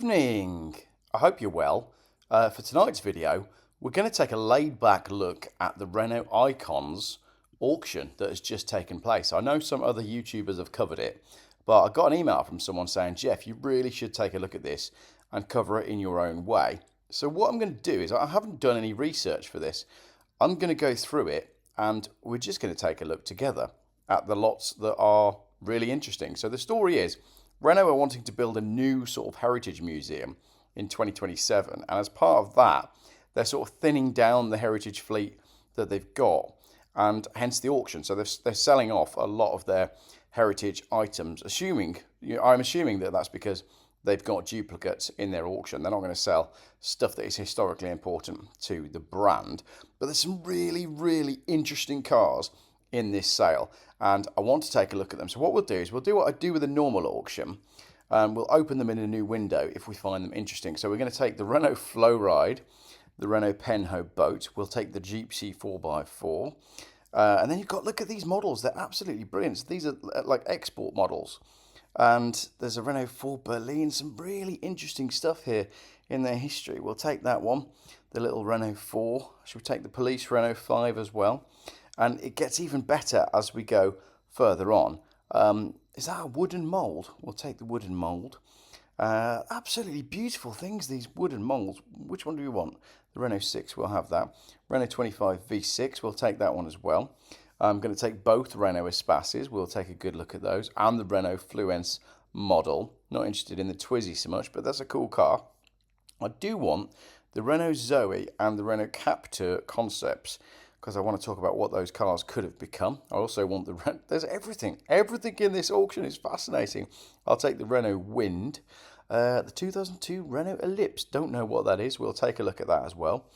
Evening. I hope you're well. For tonight's video, we're going to take a laid-back look at the Renault Icons auction that has just taken place. I know some other YouTubers have covered it, but I got an email from someone saying, Geoff, you really should take a look at this and cover it in your own way. So what I'm going to do is, I haven't done any research for this. I'm going to go through it and we're just going to take a look together at the lots that are really interesting. So the story is, Renault are wanting to build a new sort of heritage museum in 2027, and as part of that, they're sort of thinning down the heritage fleet that they've got, and hence the auction. So they're selling off a lot of their heritage items, I'm assuming that that's because they've got duplicates in their auction. They're not going to sell stuff that is historically important to the brand, but there's some really, really interesting cars in this sale, and I want to take a look at them. So what we'll do is we'll do what I do with a normal auction. We'll open them in a new window if we find them interesting. So we're going to take the Renault Floride, the Renault Penho boat. We'll take the Jeep C4x4. And then you've got, look at these models. They're absolutely brilliant. So these are like export models. And there's a Renault 4 Berlin. Some really interesting stuff here in their history. We'll take that one, the little Renault 4. Should we take the police Renault 5 as well? And it gets even better as we go further on. Is that a wooden mould? We'll take the wooden mould. Absolutely beautiful things, these wooden moulds. Which one do we want? The Renault 6, we'll have that. Renault 25 V6, we'll take that one as well. I'm going to take both Renault Espaces. We'll take a good look at those. And the Renault Fluence model. Not interested in the Twizy so much, but that's a cool car. I do want the Renault Zoe and the Renault Captur concepts, because I want to talk about what those cars could have become. I also want there's everything in this auction is fascinating. I'll take the Renault Wind, the 2002 Renault Ellipse, don't know what that is, we'll take a look at that as well.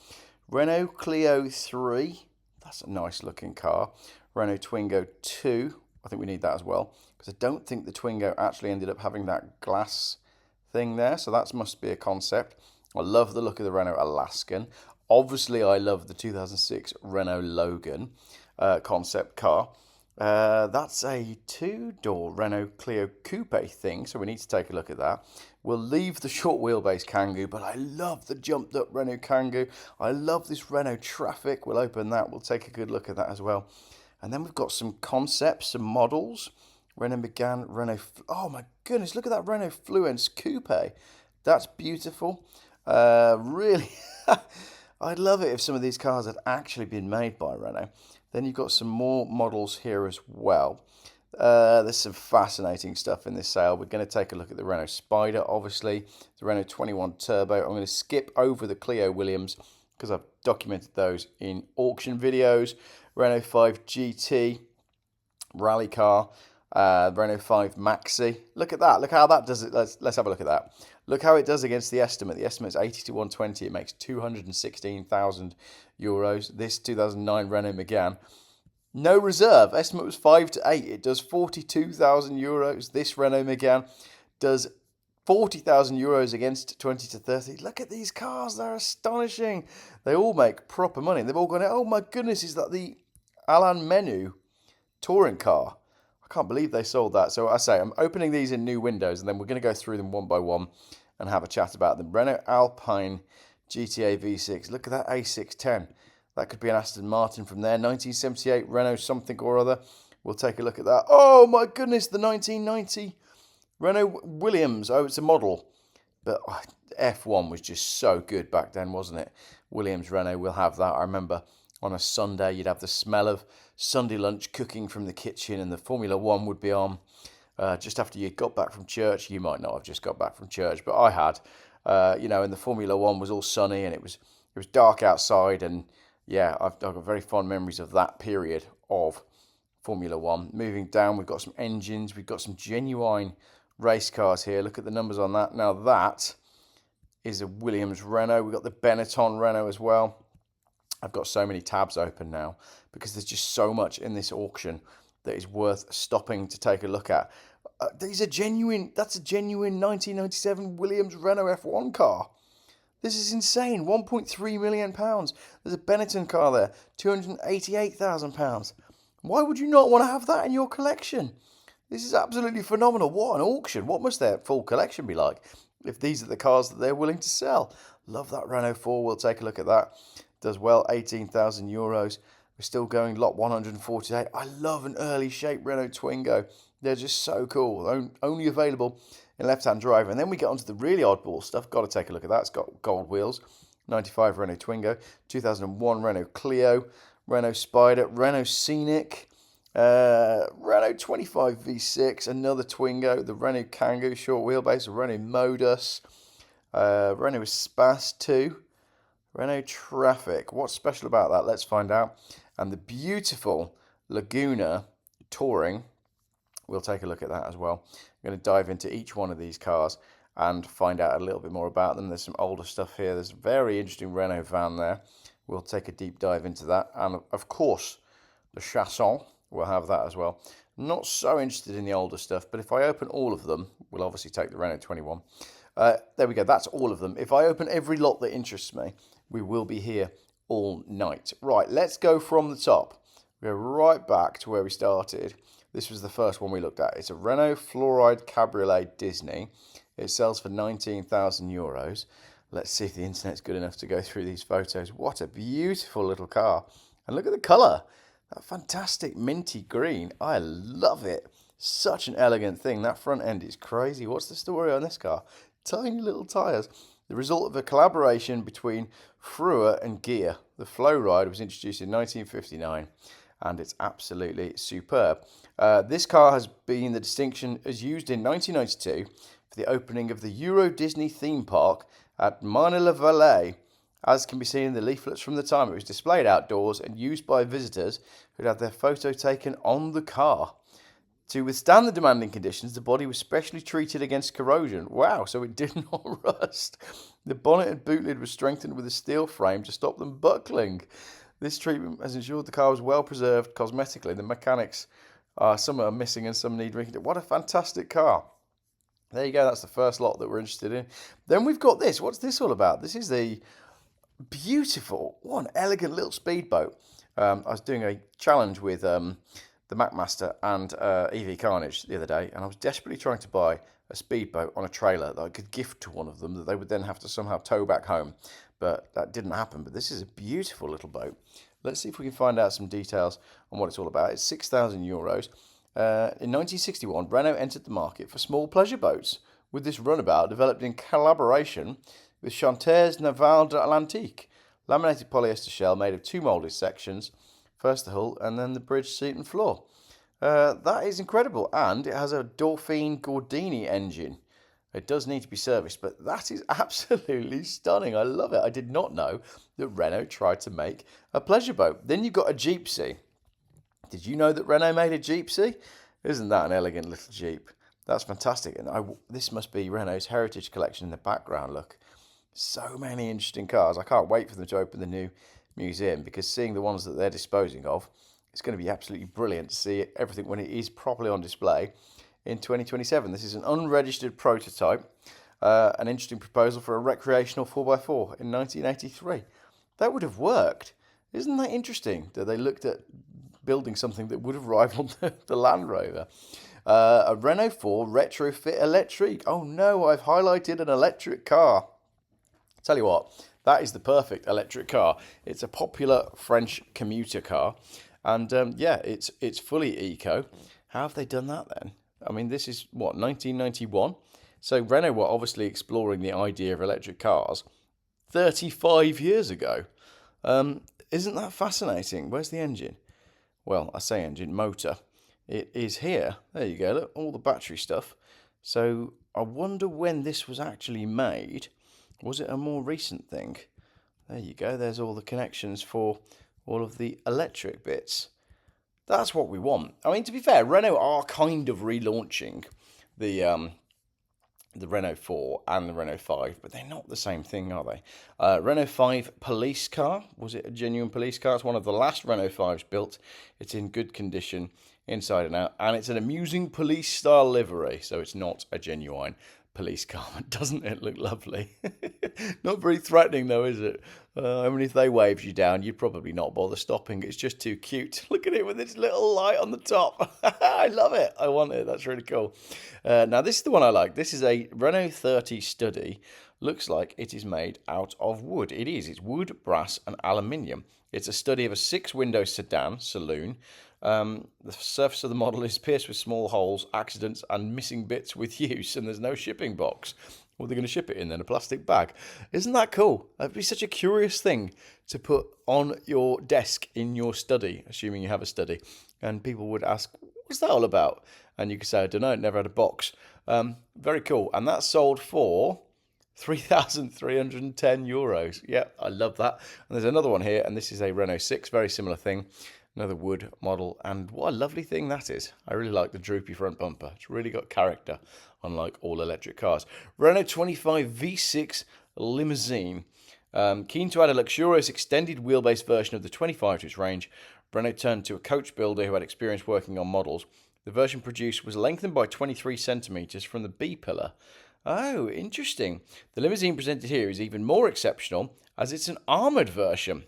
Renault Clio 3, that's a nice looking car. Renault Twingo 2, I think we need that as well, because I don't think the Twingo actually ended up having that glass thing there, so that must be a concept. I love the look of the Renault Alaskan. Obviously, I love the 2006 Renault Logan concept car. That's a two-door Renault Clio Coupe thing, so we need to take a look at that. We'll leave the short wheelbase Kangoo, but I love the jumped-up Renault Kangoo. I love this Renault Traffic. We'll open that. We'll take a good look at that as well. And then we've got some concepts, some models. Renault Megane, Renault... Oh, my goodness, look at that Renault Fluence Coupe. That's beautiful. Really... I'd love it if some of these cars had actually been made by Renault. Then you've got some more models here as well. There's some fascinating stuff in this sale. We're going to take a look at the Renault Spider, obviously. The Renault 21 Turbo. I'm going to skip over the Clio Williams because I've documented those in auction videos. Renault 5 GT, rally car. Renault 5 Maxi. Look at that. Look how that does it. Let's have a look at that. Look how it does against the estimate. The estimate's 80 to 120. It makes 216,000 euros. This 2009 Renault Megane, no reserve. Estimate was 5 to 8. It does 42,000 euros. This Renault Megane does 40,000 euros against 20 to 30. Look at these cars. They're astonishing. They all make proper money. They've all gone, oh my goodness, is that the Alain Menu touring car? I can't believe they sold that. So I say, I'm opening these in new windows and then we're going to go through them one by one and have a chat about them. Renault Alpine GTA V6. Look at that A610. That could be an Aston Martin from there. 1978 Renault something or other. We'll take a look at that. Oh my goodness, the 1990 Renault Williams. Oh, it's a model. But F1 was just so good back then, wasn't it? Williams Renault, we'll have that. I remember on a Sunday, you'd have the smell of Sunday lunch cooking from the kitchen, and the Formula One would be on just after you got back from church. You might not have just got back from church, but I had, and the Formula One was all sunny, and it was dark outside, and yeah, I've got very fond memories of that period of Formula One. Moving down, we've got some engines, we've got some genuine race cars here. Look at the numbers on that. Now that is a Williams Renault. We've got the Benetton Renault as well. I've got so many tabs open now because there's just so much in this auction that is worth stopping to take a look at. That's a genuine 1997 Williams Renault F1 car. This is insane. £1.3 million. There's a Benetton car there, £288,000. Why would you not want to have that in your collection? This is absolutely phenomenal. What an auction. What must their full collection be like? if these are the cars that they're willing to sell. Love that Renault 4. We'll take a look at that. Does well, 18,000 euros. We're still going lot 148. I love an early shape Renault Twingo. They're just so cool. Only available in left-hand drive. And then we get onto the really oddball stuff. Got to take a look at that. It's got gold wheels. 95 Renault Twingo. 2001 Renault Clio. Renault Spider. Renault Scenic. Renault 25 V6. Another Twingo. The Renault Kangoo short wheelbase. Renault Modus. Renault Espace 2. Renault Traffic. What's special about that? Let's find out. And the beautiful Laguna Touring. We'll take a look at that as well. I'm going to dive into each one of these cars and find out a little bit more about them. There's some older stuff here. There's a very interesting Renault van there. We'll take a deep dive into that. And of course, the Chasson. We'll have that as well. Not so interested in the older stuff, but if I open all of them, we'll obviously take the Renault 21. There we go. That's all of them. If I open every lot that interests me, we will be here all night. Right, let's go from the top. We go right back to where we started. This was the first one we looked at. It's a Renault Floride Cabriolet Disney. It sells for 19,000 euros. Let's see if the internet's good enough to go through these photos. What a beautiful little car. And look at the colour. That fantastic minty green. I love it. Such an elegant thing. That front end is crazy. What's the story on this car? Tiny little tyres. The result of a collaboration between Frua and Gear. The Floride was introduced in 1959 and it's absolutely superb. This car has been the distinction as used in 1992 for the opening of the Euro Disney theme park at Marne-la-Vallée. As can be seen in the leaflets from the time, it was displayed outdoors and used by visitors who'd had their photo taken on the car. To withstand the demanding conditions, the body was specially treated against corrosion. Wow, so it did not rust. The bonnet and boot lid was strengthened with a steel frame to stop them buckling. This treatment has ensured the car was well preserved cosmetically. The mechanics, some are missing and some need recognition. What a fantastic car. There you go, that's the first lot that we're interested in. Then we've got this. What's this all about? This is the beautiful, what an elegant little speedboat. I was doing a challenge with the Macmaster and EV Carnage the other day, and I was desperately trying to buy a speedboat on a trailer that I could gift to one of them that they would then have to somehow tow back home. But that didn't happen. But this is a beautiful little boat. Let's see if we can find out some details on what it's all about. It's 6,000 euros. In 1961, Renault entered the market for small pleasure boats with this runabout developed in collaboration with Chantiers Naval de l'Atlantique. Laminated polyester shell made of two moulded sections, first the hull and then the bridge, seat and floor. That is incredible, and it has a Dauphine Gordini engine. It does need to be serviced, but that is absolutely stunning. I love it. I did not know that Renault tried to make a pleasure boat. Then you've got a Jeepsy. Did you know that Renault made a Jeepsy? Isn't that an elegant little Jeep? That's fantastic. And this must be Renault's heritage collection in the background, look. So many interesting cars. I can't wait for them to open the new museum, because seeing the ones that they're disposing of, it's going to be absolutely brilliant to see everything when it is properly on display in 2027. This is an unregistered prototype, an interesting proposal for a recreational 4x4 in 1983. That would have worked. Isn't that interesting that they looked at building something that would have rivaled the Land Rover? A Renault 4 retrofit electric. Oh no, I've highlighted an electric car. Tell you what, that is the perfect electric car. It's a popular French commuter car, and yeah, it's fully eco. How have they done that then? I mean, this is what, 1991? So Renault were obviously exploring the idea of electric cars 35 years ago. Isn't that fascinating? Where's the engine? Well, I say engine, motor. It is here. There you go, look, all the battery stuff. So I wonder when this was actually made. Was it a more recent thing? There you go, there's all the connections for all of the electric bits. That's what we want. I mean, to be fair, Renault are kind of relaunching the Renault 4 and the Renault 5, but they're not the same thing, are they? Renault 5 police car. Was it a genuine police car? It's one of the last Renault 5s built. It's in good condition inside and out, and it's an amusing police-style livery, so it's not a genuine police car. Doesn't it look lovely? Not very threatening though, is it? I mean, if they waved you down, you'd probably not bother stopping. It's just too cute. Look at it with its little light on the top. I love it. I want it. That's really cool. Now, this is the one I like. This is a Renault 30 Study. Looks like it is made out of wood. It is. It's wood, brass, and aluminium. It's a study of a 6-window sedan saloon. The surface of the model is pierced with small holes, accidents, and missing bits with use, and there's no shipping box. What are they going to ship it in then? A plastic bag? Isn't that cool? That'd be such a curious thing to put on your desk in your study, assuming you have a study. And people would ask, what's that all about? And you could say, I don't know, it never had a box. Very cool. And that's sold for €3,310. Yeah, I love that. And there's another one here, and this is a Renault 6, very similar thing. Another wood model, and what a lovely thing that is. I really like the droopy front bumper. It's really got character, unlike all electric cars. Renault 25 V6 Limousine. Keen to add a luxurious extended wheelbase version of the 25 to its range, Renault turned to a coach builder who had experience working on models. The version produced was lengthened by 23 centimetres from the B pillar. Oh, interesting. The limousine presented here is even more exceptional as it's an armoured version.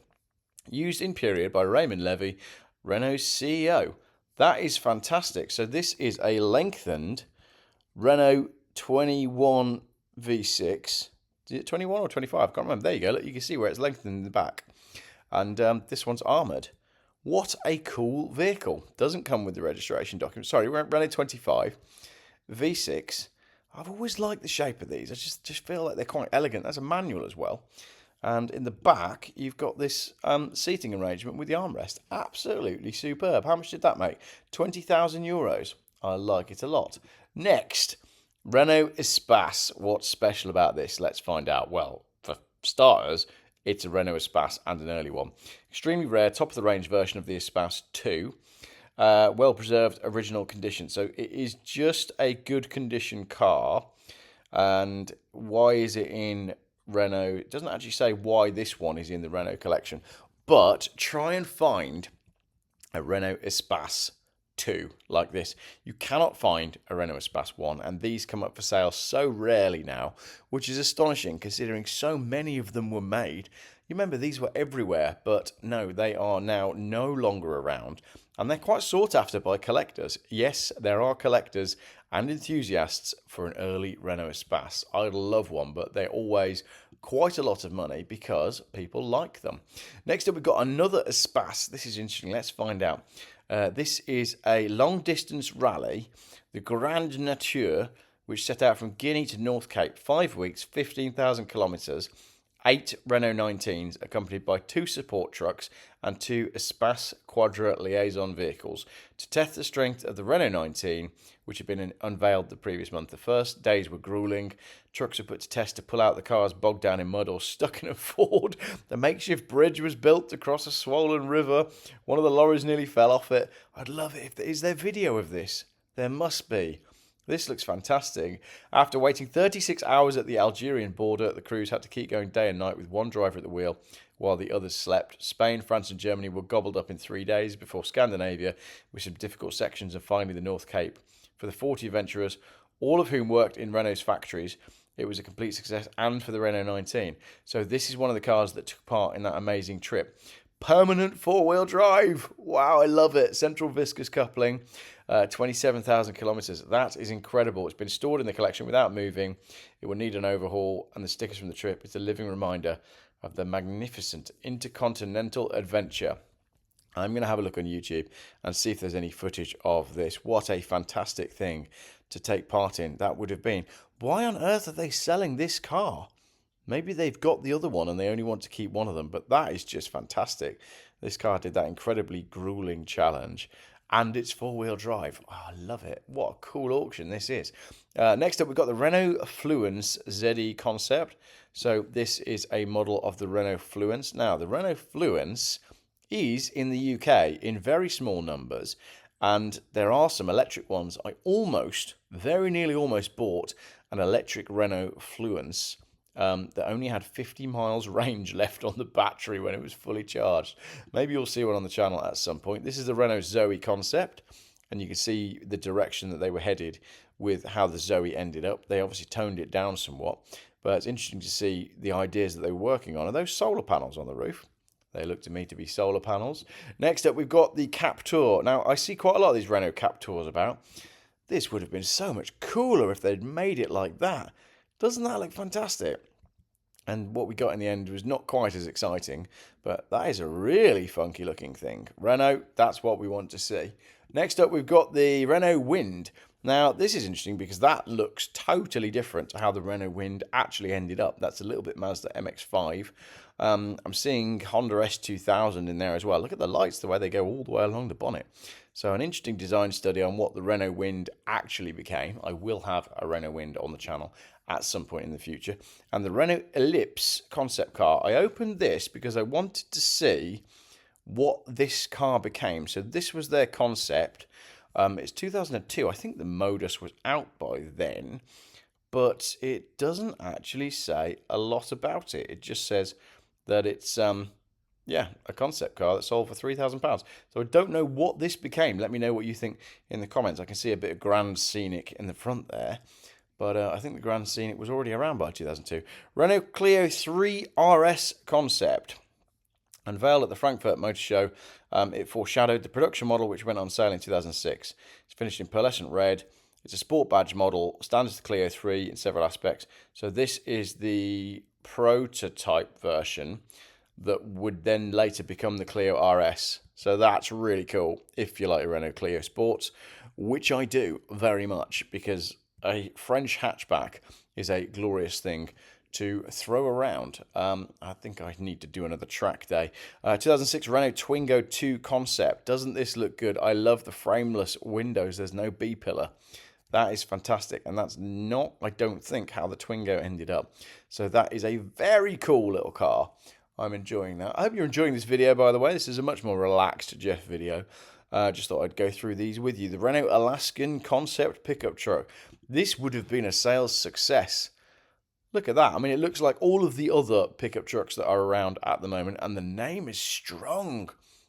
Used in period by Raymond Levy, Renault's CEO. That is fantastic. So this is a lengthened Renault 21 V6. Is it 21 or 25? I can't remember. There you go. Look, you can see where it's lengthened in the back. And this one's armoured. What a cool vehicle. Doesn't come with the registration document. Sorry, Renault 25 V6. I've always liked the shape of these. I just feel like they're quite elegant. That's a manual as well. And in the back, you've got this seating arrangement with the armrest. Absolutely superb. How much did that make? €20,000. I like it a lot. Next, Renault Espace. What's special about this? Let's find out. Well, for starters, it's a Renault Espace and an early one. Extremely rare, top-of-the-range version of the Espace 2. Well-preserved, original condition. So it is just a good condition car. And why is it in Renault? It doesn't actually say why this one is in the Renault collection, but try and find a Renault Espace 2 like this. You cannot find a Renault Espace 1, and these come up for sale so rarely now, which is astonishing considering so many of them were made. You remember these were everywhere, but no, they are now no longer around, and they're quite sought after by collectors. Yes, there are collectors and enthusiasts for an early Renault Espace. I'd love one, but they're always quite a lot of money because people like them. Next up, we've got another Espace. This is interesting. Let's find out. This is a long-distance rally, the Grande Nature, which set out from Guinea to North Cape, 5 weeks, 15,000 kilometres, 8 Renault 19s, accompanied by 2 support trucks and 2 Espace Quadra liaison vehicles to test the strength of the Renault 19, which had been unveiled the previous month. The first days were grueling. Trucks were put to test to pull out the cars bogged down in mud or stuck in a ford. The makeshift bridge was built to cross a swollen river. One of the lorries nearly fell off it. I'd love it. Is there video of this? There must be. This looks fantastic. After waiting 36 hours at the Algerian border, the crews had to keep going day and night with one driver at the wheel while the others slept. Spain, France and Germany were gobbled up in 3 days before Scandinavia, with some difficult sections and finally the North Cape. For the 40 adventurers, all of whom worked in Renault's factories, it was a complete success, and for the Renault 19. So this is one of the cars that took part in that amazing trip. Permanent four-wheel drive. Wow, I love it. Central viscous coupling, 27,000 kilometres. That is incredible. It's been stored in the collection without moving. It will need an overhaul, and the stickers from the trip is a living reminder of the magnificent intercontinental adventure. I'm going to have a look on YouTube and see if there's any footage of this. What a fantastic thing to take part in that would have been. Why on earth are they selling this car? Maybe they've got the other one and they only want to keep one of them, but that is just fantastic. This car did that incredibly grueling challenge, and it's four-wheel drive. Oh, I love it. What a cool auction this is. Next up, we've got the Renault Fluence ZE concept. So this is a model of the Renault Fluence. Now, the Renault Fluence is in the UK in very small numbers, and there are some electric ones. I very nearly almost bought an electric Renault Fluence that only had 50 miles range left on the battery when it was fully charged. Maybe you'll see one on the channel at some point. This is the Renault Zoe concept. and you can see the direction that they were headed with how the Zoe ended up. They obviously toned it down somewhat, but it's interesting to see the ideas that they were working on. Are those solar panels on the roof? They look to me to be solar panels. Next up, we've got the Captur. Now, I see quite a lot of these Renault Capturs about. This would have been so much cooler if they'd made it like that. Doesn't that look fantastic? And what we got in the end was not quite as exciting, but that is a really funky looking thing. Renault, that's what we want to see. Next up, we've got the Renault Wind. Now, this is interesting because that looks totally different to how the Renault Wind actually ended up. That's a little bit Mazda MX-5. I'm seeing Honda S2000 in there as well. Look at the lights, the way they go all the way along the bonnet. So an interesting design study on what the Renault Wind actually became. I will have a Renault Wind on the channel at some point in the future. And the Renault Ellipse concept car. I opened this because I wanted to see what this car became. So this was their concept. It's 2002. I think the Modus was out by then, but it doesn't actually say a lot about it. It just says that it's a concept car that sold for £3,000. So I don't know what this became. Let me know what you think in the comments. I can see a bit of Grand Scenic in the front there, but I think the Grand Scenic was already around by 2002. Renault Clio 3 RS concept. Unveiled at the Frankfurt Motor Show, it foreshadowed the production model which went on sale in 2006. It's finished in pearlescent red. It's a sport badge model, stands to the Clio 3 in several aspects. So this is the prototype version that would then later become the Clio RS. So that's really cool if you like a Renault Clio Sports, which I do very much, because a French hatchback is a glorious thing to throw around. I think I need to do another track day. 2006 Renault Twingo 2 concept. Doesn't this look good? I love the frameless windows. There's no B-pillar. That is fantastic, and that's not, I don't think, how the Twingo ended up. So that is a very cool little car. I'm enjoying that. I hope you're enjoying this video, by the way. This is a much more relaxed Geoff video. Just thought I'd go through these with you. The Renault Alaskan concept pickup truck. This would have been a sales success. Look at that. I mean, it looks like all of the other pickup trucks that are around at the moment, and the name is strong.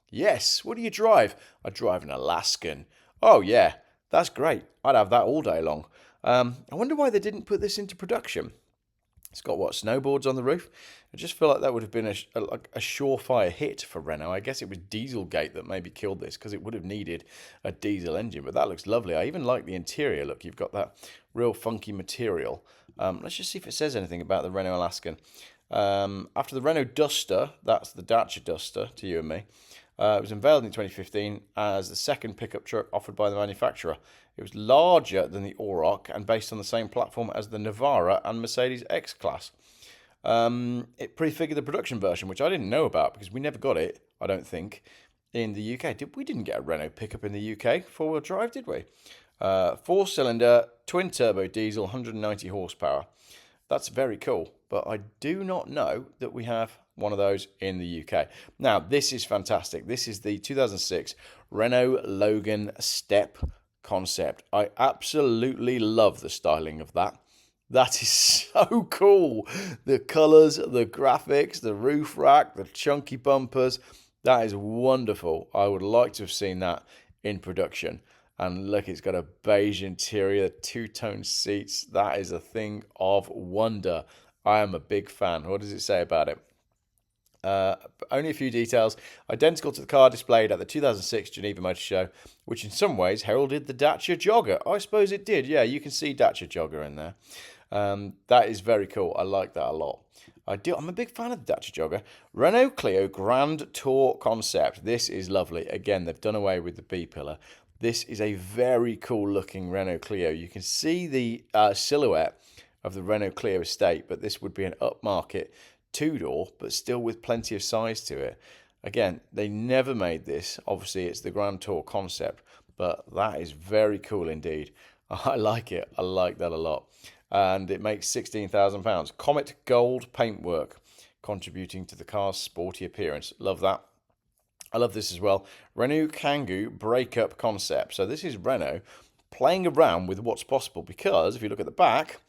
Yes. What do you drive? I drive an Alaskan. Oh, yeah. That's great. I'd have that all day long. I wonder why they didn't put this into production. It's got, what, snowboards on the roof? I just feel like that would have been a surefire hit for Renault. I guess it was Dieselgate that maybe killed this, because it would have needed a diesel engine. But that looks lovely. I even like the interior look. You've got that real funky material. Let's just see if it says anything about the Renault Alaskan. After the Renault Duster, that's the Dacia Duster to you and me, it was unveiled in 2015 as the second pickup truck offered by the manufacturer. It was larger than the Oroch and based on the same platform as the Navara and Mercedes X-Class. It prefigured the production version, which I didn't know about because we never got it, I don't think, in the UK. We didn't get a Renault pickup in the UK, four-wheel drive, did we? Four-cylinder, twin-turbo diesel, 190 horsepower. That's very cool, but I do not know that we have one of those in the UK. Now, this is fantastic. This is the 2006 Renault Logan Step concept. I absolutely love the styling of that. That is so cool. The colours, the graphics, the roof rack, the chunky bumpers. That is wonderful. I would like to have seen that in production. And look, it's got a beige interior, two-tone seats. That is a thing of wonder. I am a big fan. What does it say about it? Only a few details. Identical to the car displayed at the 2006 Geneva Motor Show, which in some ways heralded the Dacia Jogger. I suppose it did. Yeah, you can see Dacia Jogger in there. That is very cool. I like that a lot. I'm a big fan of the Dacia Jogger. Renault Clio Grand Tour concept. This is lovely. Again, they've done away with the B-pillar. This is a very cool looking Renault Clio. You can see the silhouette of the Renault Clio estate, but this would be an upmarket two-door, but still with plenty of size to it. Again, they never made this. Obviously, it's the Grand Tour concept, but that is very cool indeed. I like it. I like that a lot. And it makes £16,000. Comet Gold paintwork, contributing to the car's sporty appearance. Love that. I love this as well. Renault Kangoo breakup concept. So this is Renault playing around with what's possible, because if you look at the back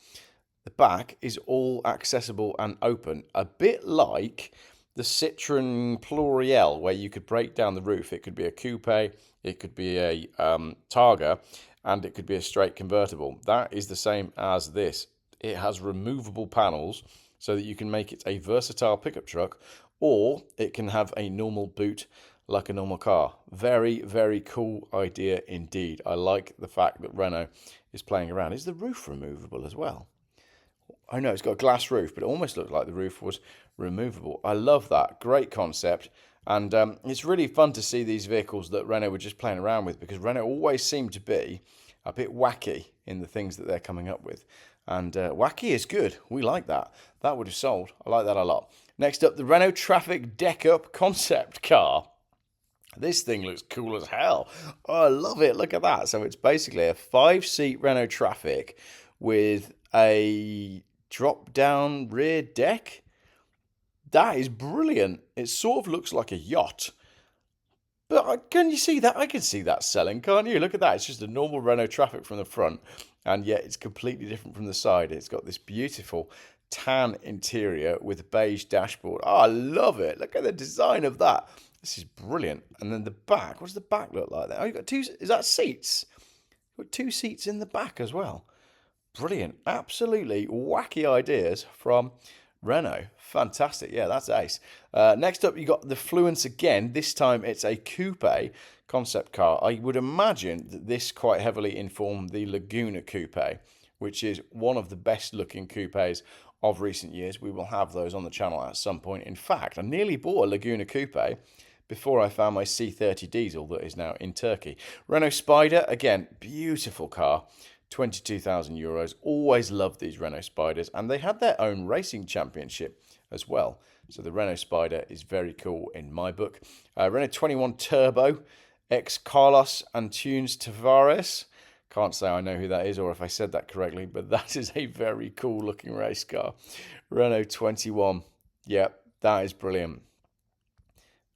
is all accessible and open, a bit like the Citroën Pluriel, where you could break down the roof. It could be a coupe, it could be a Targa, and it could be a straight convertible. That is the same as this. It has removable panels so that you can make it a versatile pickup truck, or it can have a normal boot like a normal car. Very, very cool idea indeed. I like the fact that Renault is playing around. Is the roof removable as well? I know it's got a glass roof, but it almost looked like the roof was removable. I love that. Great concept. And it's really fun to see these vehicles that Renault were just playing around with, because Renault always seem to be a bit wacky in the things that they're coming up with. And wacky is good. We like that. That would have sold. I like that a lot. Next up, the Renault Traffic Deck Up concept car. This thing looks cool as hell. Oh, I love it. Look at that. So it's basically a 5-seat Renault Traffic with a drop-down rear deck. That is brilliant. It sort of looks like a yacht. But can you see that? I can see that selling, can't you? Look at that. It's just a normal Renault Traffic from the front, and yet it's completely different from the side. It's got this beautiful tan interior with a beige dashboard. Oh, I love it. Look at the design of that. This is brilliant. And then the back. What does the back look like there? Oh, you've got two. Is that seats? You've got 2 seats in the back as well. Brilliant. Absolutely wacky ideas from Renault. Fantastic. Yeah, that's ace. Next up, you got the Fluence again. This time it's a coupe concept car. I would imagine that this quite heavily informed the Laguna coupe, which is one of the best looking coupes of recent years. We will have those on the channel at some point. In fact, I nearly bought a Laguna coupe before I found my C30 diesel that is now in Turkey. Renault Spider, again, beautiful car. 22,000 euros. Always loved these Renault Spiders, and they had their own racing championship as well. So the Renault Spider is very cool in my book. Renault 21 Turbo, ex Carlos Antunes Tavares. Can't say I know who that is or if I said that correctly, but that is a very cool looking race car. Renault 21. Yep, that is brilliant.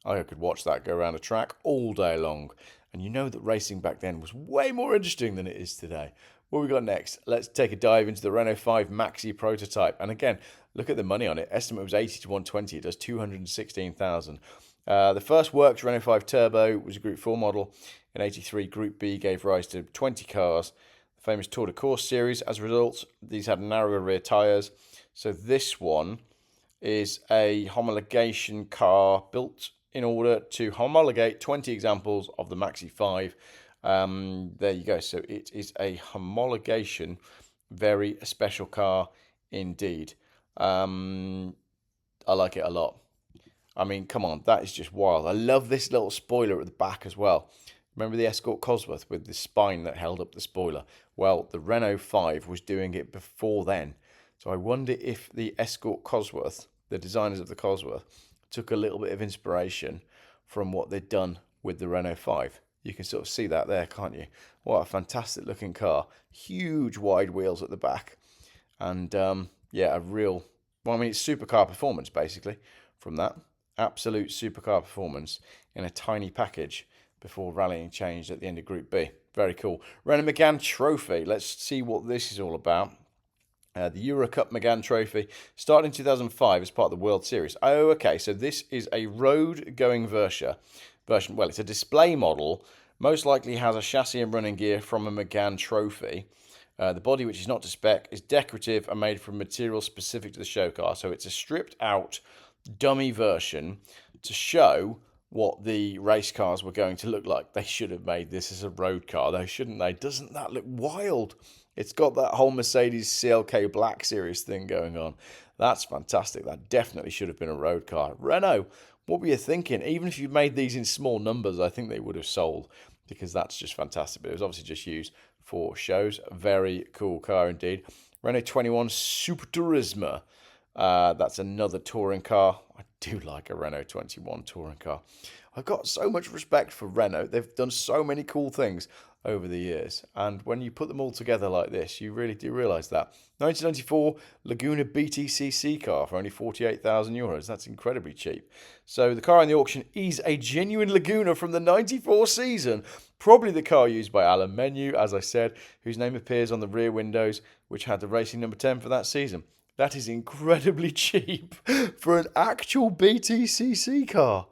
I could watch that go around a track all day long. And you know that racing back then was way more interesting than it is today. What we got next? Let's take a dive into the Renault 5 Maxi prototype. And again, look at the money on it. Estimate was 80 to 120. It does 216,000. The first works Renault 5 Turbo was a Group 4 model. In 83, Group B gave rise to 20 cars. The famous Tour de Course series. As a result, these had narrower rear tyres. So this one is a homologation car built in order to homologate 20 examples of the Maxi 5. There you go. So it is a homologation, very special car indeed. I like it a lot. I mean, come on, that is just wild. I love this little spoiler at the back as well. Remember the Escort Cosworth with the spine that held up the spoiler? Well, the Renault 5 was doing it before then. So I wonder if the Escort Cosworth, the designers of the Cosworth, took a little bit of inspiration from what they'd done with the Renault 5. You can sort of see that there, can't you? What a fantastic looking car. Huge wide wheels at the back. And yeah, a real, well, I mean, it's supercar performance basically from that. Absolute supercar performance in a tiny package before rallying changed at the end of Group B. Very cool. Renault Megane Trophy. Let's see what this is all about. The Euro Cup Megane Trophy started in 2005 as part of the World Series. Oh, okay, so this is a road-going version. Well, it's a display model, most likely has a chassis and running gear from a Megane Trophy. The body, which is not to spec, is decorative and made from material specific to the show car. So it's a stripped-out dummy version to show what the race cars were going to look like. They should have made this as a road car, though, shouldn't they? Doesn't that look wild? It's got that whole Mercedes CLK Black Series thing going on. That's fantastic. That definitely should have been a road car. Renault, what were you thinking? Even if you'd made these in small numbers, I think they would have sold, because that's just fantastic. But it was obviously just used for shows. Very cool car indeed. Renault 21 Super Turismo. That's another touring car. I do like a Renault 21 touring car. I've got so much respect for Renault. They've done so many cool things over the years. And when you put them all together like this, you really do realise that. 1994 Laguna BTCC car for only 48,000 euros. That's incredibly cheap. So the car in the auction is a genuine Laguna from the 94 season. Probably the car used by Alan Menu, as I said, whose name appears on the rear windows, which had the racing number 10 for that season. That is incredibly cheap for an actual BTCC car.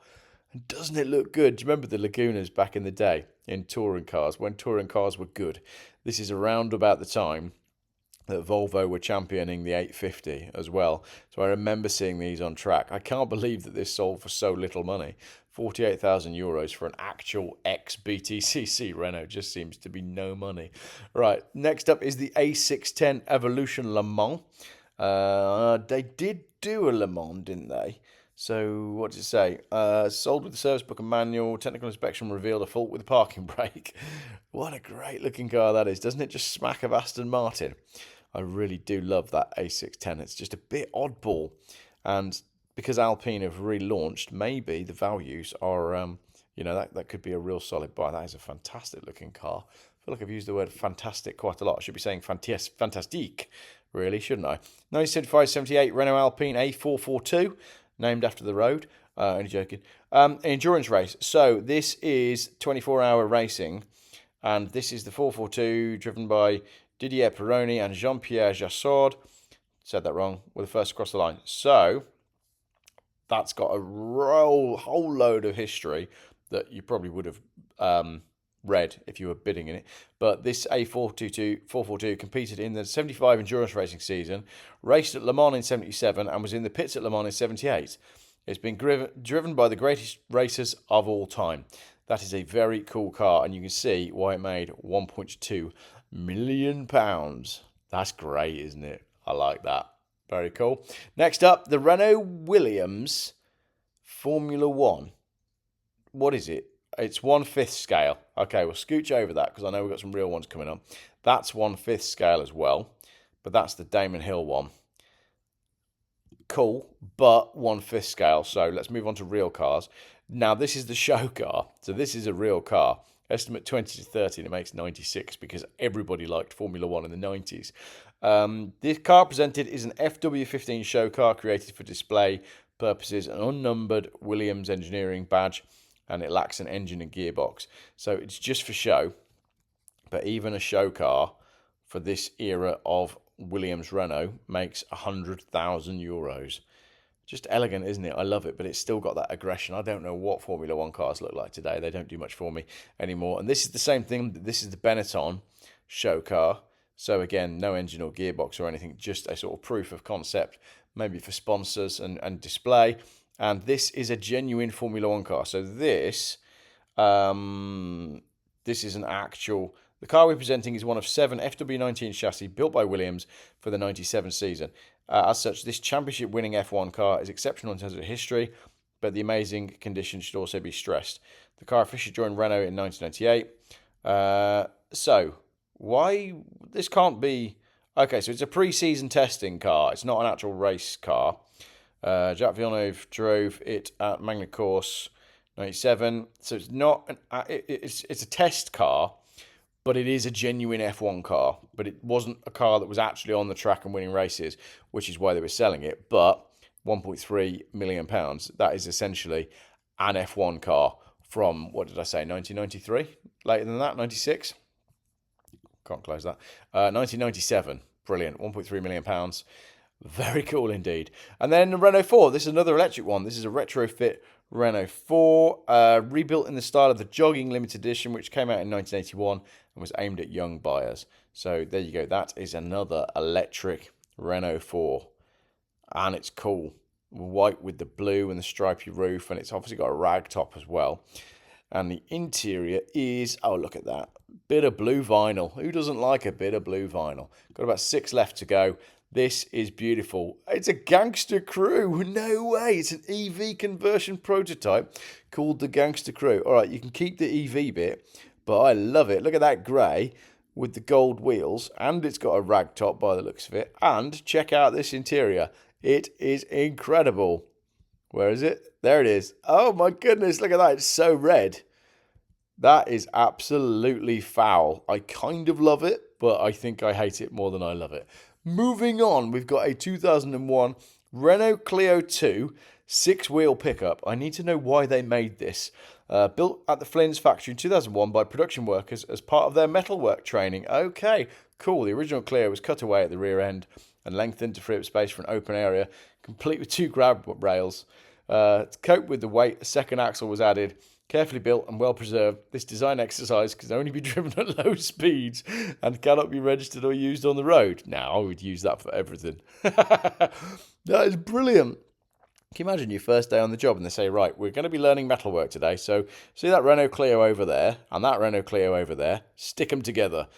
And doesn't it look good? Do you remember the Lagunas back in the day in touring cars, when touring cars were good? This is around about the time that Volvo were championing the 850 as well. So I remember seeing these on track. I can't believe that this sold for so little money. 48,000 euros for an actual ex-BTCC Renault just seems to be no money. Right, next up is the A610 Evolution Le Mans. They did do a Le Mans, didn't they? So, what does it say? Sold with the service book and manual. Technical inspection revealed a fault with the parking brake. What a great looking car that is. Doesn't it just smack of Aston Martin? I really do love that A610. It's just a bit oddball. And because Alpine have relaunched, maybe the values are, that could be a real solid buy. That is a fantastic looking car. I feel like I've used the word fantastic quite a lot. I should be saying Fantistique, really, shouldn't I? 1975-78 Renault Alpine A442, named after the road. Only joking. Endurance race. So this is 24-hour racing, and this is the 442 driven by Didier Pironi and Jean-Pierre Jassard. Said that wrong. We're the first across the line. So that's got a whole load of history that you probably would have read if you were bidding in it. But this A442 competed in the 75 endurance racing season, raced at Le Mans in 77 and was in the pits at Le Mans in 78. It's been driven by the greatest racers of all time. That is a very cool car, and you can see why it made £1.2 million. That's great, isn't it? I like that. Very cool. Next up, the Renault Williams Formula One. What is it? It's 1/5 scale. Okay, we'll scooch over that because I know we've got some real ones coming up. That's 1/5 scale as well, but that's the Damon Hill one. Cool, but 1/5 scale. So let's move on to real cars. Now, this is the show car. So this is a real car. Estimate 20 to 30, and it makes 96 because everybody liked Formula One in the 90s. This car presented is an FW15 show car created for display purposes, an unnumbered Williams engineering badge, and it lacks an engine and gearbox. So it's just for show, but even a show car for this era of Williams Renault makes €100,000. Just elegant, isn't it? I love it, but it's still got that aggression. I don't know what Formula One cars look like today. They don't do much for me anymore. And this is the same thing. This is the Benetton show car. So again, no engine or gearbox or anything, just a sort of proof of concept, maybe for sponsors and display. And this is a genuine Formula One car. So this is an actual... The car we're presenting is one of 7 FW19 chassis built by Williams for the 97 season. As such, this championship-winning F1 car is exceptional in terms of history, but the amazing condition should also be stressed. The car officially joined Renault in 1998. So, why... This can't be... Okay, so it's a pre-season testing car. It's not an actual race car. Jacques Villeneuve drove it at Magny Course 97. So it's not... It's a test car, but it is a genuine F1 car. But it wasn't a car that was actually on the track and winning races, which is why they were selling it. But £1.3 million, that is essentially an F1 car from, what did I say, 1993? Later than that, 96? Can't close that. 1997. Brilliant. £1.3 million. Very cool indeed. And then the Renault 4. This is another electric one. This is a retrofit Renault 4, rebuilt in the style of the Jogging Limited Edition, which came out in 1981 and was aimed at young buyers. So there you go. That is another electric Renault 4. And it's cool. White with the blue and the stripy roof. And it's obviously got a rag top as well. And the interior is, oh, look at that. Bit of blue vinyl. Who doesn't like a bit of blue vinyl? Got about 6 left to go. This is beautiful. It's a Gangster Crew. No way. It's an EV conversion prototype called the Gangster Crew. All right, you can keep the EV bit, but I love it. Look at that grey with the gold wheels, and it's got a rag top by the looks of it. And check out this interior. It is incredible. Where is it? There it is. Oh my goodness, look at that. It's so red. That is absolutely foul. I kind of love it, but I think I hate it more than I love it. Moving on, we've got a 2001 Renault Clio 2 6-wheel pickup. I need to know why they made this. Built at the Flynn's factory in 2001 by production workers as part of their metalwork training. Okay, cool. The original Clio was cut away at the rear end and lengthened to free up space for an open area, complete with 2 grab rails. To cope with the weight, a second axle was added. Carefully built and well preserved, this design exercise can only be driven at low speeds and cannot be registered or used on the road. Now, I would use that for everything. That is brilliant. Can you imagine your first day on the job and they say, right, we're going to be learning metalwork today, so see that Renault Clio over there and that Renault Clio over there, stick them together.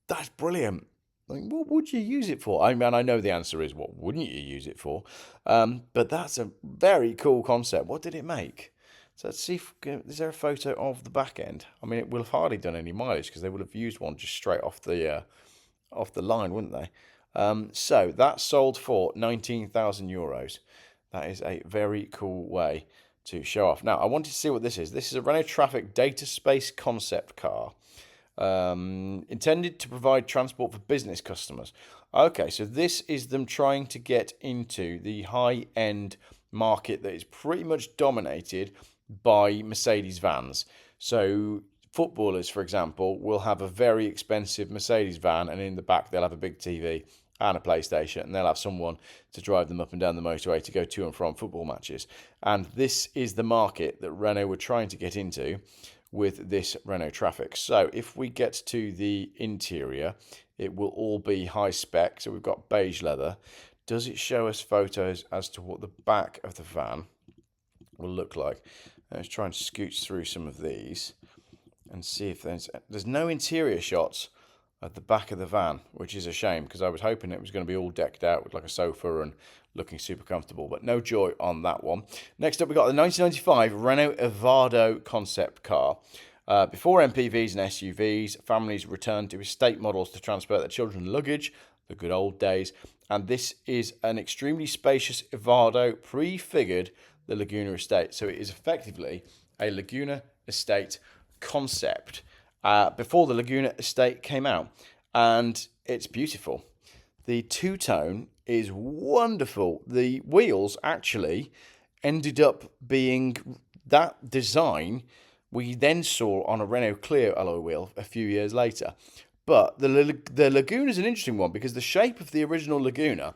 That's brilliant. Like, what would you use it for? I mean, I know the answer is, what wouldn't you use it for? But that's a very cool concept. What did it make? So let's see if, is there a photo of the back end? I mean, it will have hardly done any mileage because they would have used one just straight off the line, wouldn't they? So that sold for €19,000. That is a very cool way to show off. Now, I wanted to see what this is. This is a Renault Traffic data space concept car, intended to provide transport for business customers. Okay, so this is them trying to get into the high-end market that is pretty much dominated by Mercedes vans. So footballers, for example, will have a very expensive Mercedes van, and in the back they'll have a big TV and a PlayStation, and they'll have someone to drive them up and down the motorway to go to and from football matches. And this is the market that Renault were trying to get into with this Renault Traffic. So if we get to the interior, it will all be high spec. So we've got beige leather. Does it show us photos as to what the back of the van will look like? Let's try and scooch through some of these and see if there's no interior shots at the back of the van, which is a shame because I was hoping it was going to be all decked out with like a sofa and looking super comfortable, but no joy on that one. Next up, we got the 1995 Renault Evado concept car. Before MPVs and SUVs, families returned to estate models to transport their children's luggage, the good old days. And this is an extremely spacious Evado prefigured the Laguna Estate. So it is effectively a Laguna Estate concept before the Laguna Estate came out. And it's beautiful. The two-tone is wonderful. The wheels actually ended up being that design we then saw on a Renault Clio alloy wheel a few years later. But the Laguna is an interesting one because the shape of the original Laguna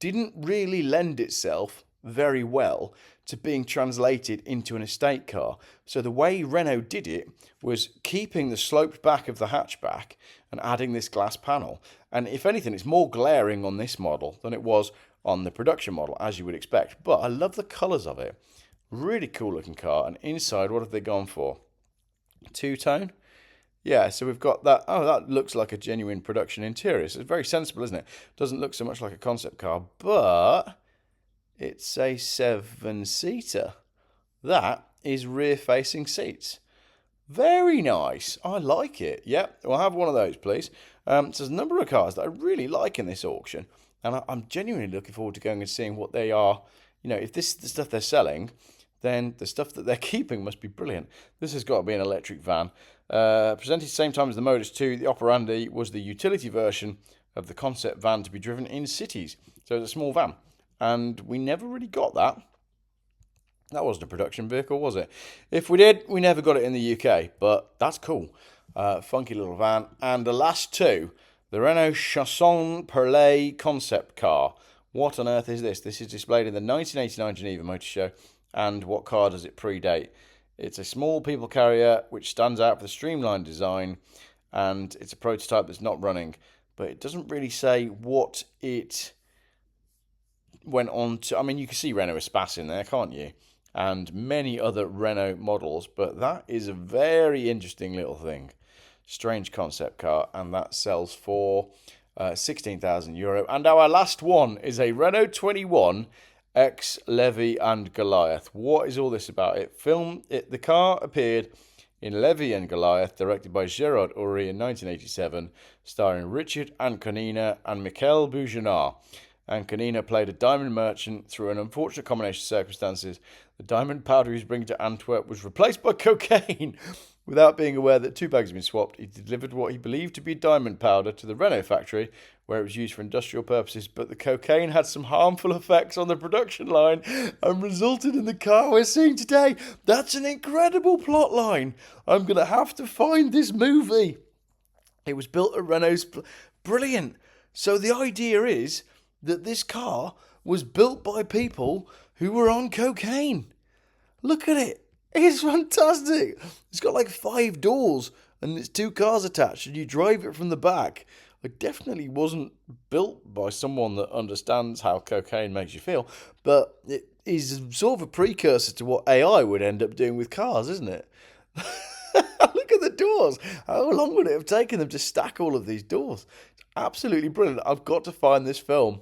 didn't really lend itself very well to being translated into an estate car. So the way Renault did it was keeping the sloped back of the hatchback and adding this glass panel. And if anything, it's more glaring on this model than it was on the production model, as you would expect. But I love the colours of it. Really cool looking car. And inside, what have they gone for? Two-tone? Yeah, so we've got that. Oh, that looks like a genuine production interior. So it's very sensible, isn't it? Doesn't look so much like a concept car, but it's a 7-seater. That is rear-facing seats. Very nice. I like it. Yep, we'll have one of those, please. So there's a number of cars that I really like in this auction, and I'm genuinely looking forward to going and seeing what they are. You know, if this is the stuff they're selling, then the stuff that they're keeping must be brilliant. This has got to be an electric van. Presented same time as the Modus 2, the operandi was the utility version of the concept van to be driven in cities. So it's a small van. And we never really got that. That wasn't a production vehicle, was it? If we did, we never got it in the UK. But that's cool. Funky little van. And the last two, the Renault Chasson Perlet concept car. What on earth is this? This is displayed in the 1989 Geneva Motor Show. And what car does it predate? It's a small people carrier which stands out for the streamlined design, and it's a prototype that's not running. But it doesn't really say what it went on to. I mean, you can see Renault Espace in there, can't you? And many other Renault models, but that is a very interesting little thing. Strange concept car, and that sells for €16,000. And our last one is a Renault 21 X Levy and Goliath. What is all this about? The car appeared in Levy and Goliath, directed by Gerard Uri in 1987, starring Richard Anconina and Michael Bougenard. Anconina played a diamond merchant. Through an unfortunate combination of circumstances, the diamond powder he was bringing to Antwerp was replaced by cocaine. Without being aware that 2 bags had been swapped, he delivered what he believed to be diamond powder to the Renault factory, where it was used for industrial purposes, but the cocaine had some harmful effects on the production line and resulted in the car we're seeing today. That's an incredible plot line. I'm going to have to find this movie. It was built at Renault's... Brilliant. So the idea is that this car was built by people who were on cocaine. Look at it. It's fantastic. It's got like 5 doors and it's 2 cars attached and you drive it from the back. It definitely wasn't built by someone that understands how cocaine makes you feel, but it is sort of a precursor to what AI would end up doing with cars, isn't it? Look at the doors. How long would it have taken them to stack all of these doors? It's absolutely brilliant. I've got to find this film.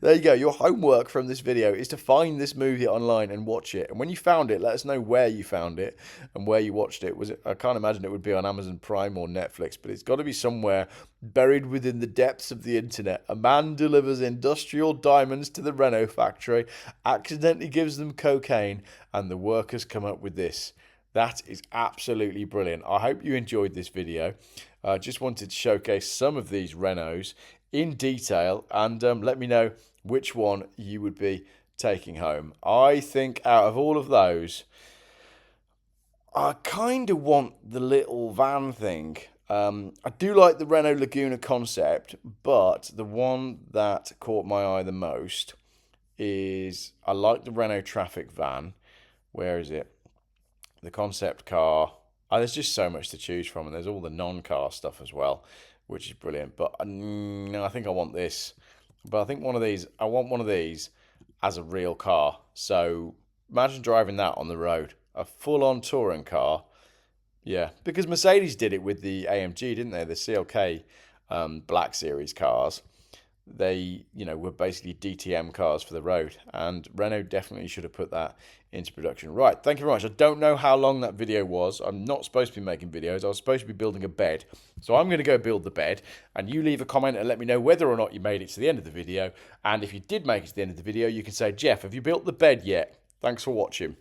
There you go. Your homework from this video is to find this movie online and watch it. And when you found it, let us know where you found it and where you watched it. I can't imagine it would be on Amazon Prime or Netflix, but it's got to be somewhere buried within the depths of the internet. A man delivers industrial diamonds to the Renault factory, accidentally gives them cocaine, and the workers come up with this. That is absolutely brilliant. I hope you enjoyed this video. I just wanted to showcase some of these Renaults in detail and let me know which one you would be taking home. I think out of all of those, I kind of want the little van thing. I do like the Renault Laguna concept, but the one that caught my eye the most is I like the Renault Traffic van. Where is it? The concept car. Oh, there's just so much to choose from, and there's all the non-car stuff as well, which is brilliant. But no, I think I want this. But I think I want one of these as a real car. So imagine driving that on the road, a full-on touring car. Yeah, because Mercedes did it with the AMG, didn't they? The CLK Black Series cars. They, were basically DTM cars for the road, and Renault definitely should have put that into production. Right, thank you very much. I don't know how long that video was. I'm not supposed to be making videos. I was supposed to be building a bed. So I'm going to go build the bed, and you leave a comment and let me know whether or not you made it to the end of the video. And if you did make it to the end of the video, you can say, Geoff, have you built the bed yet? Thanks for watching.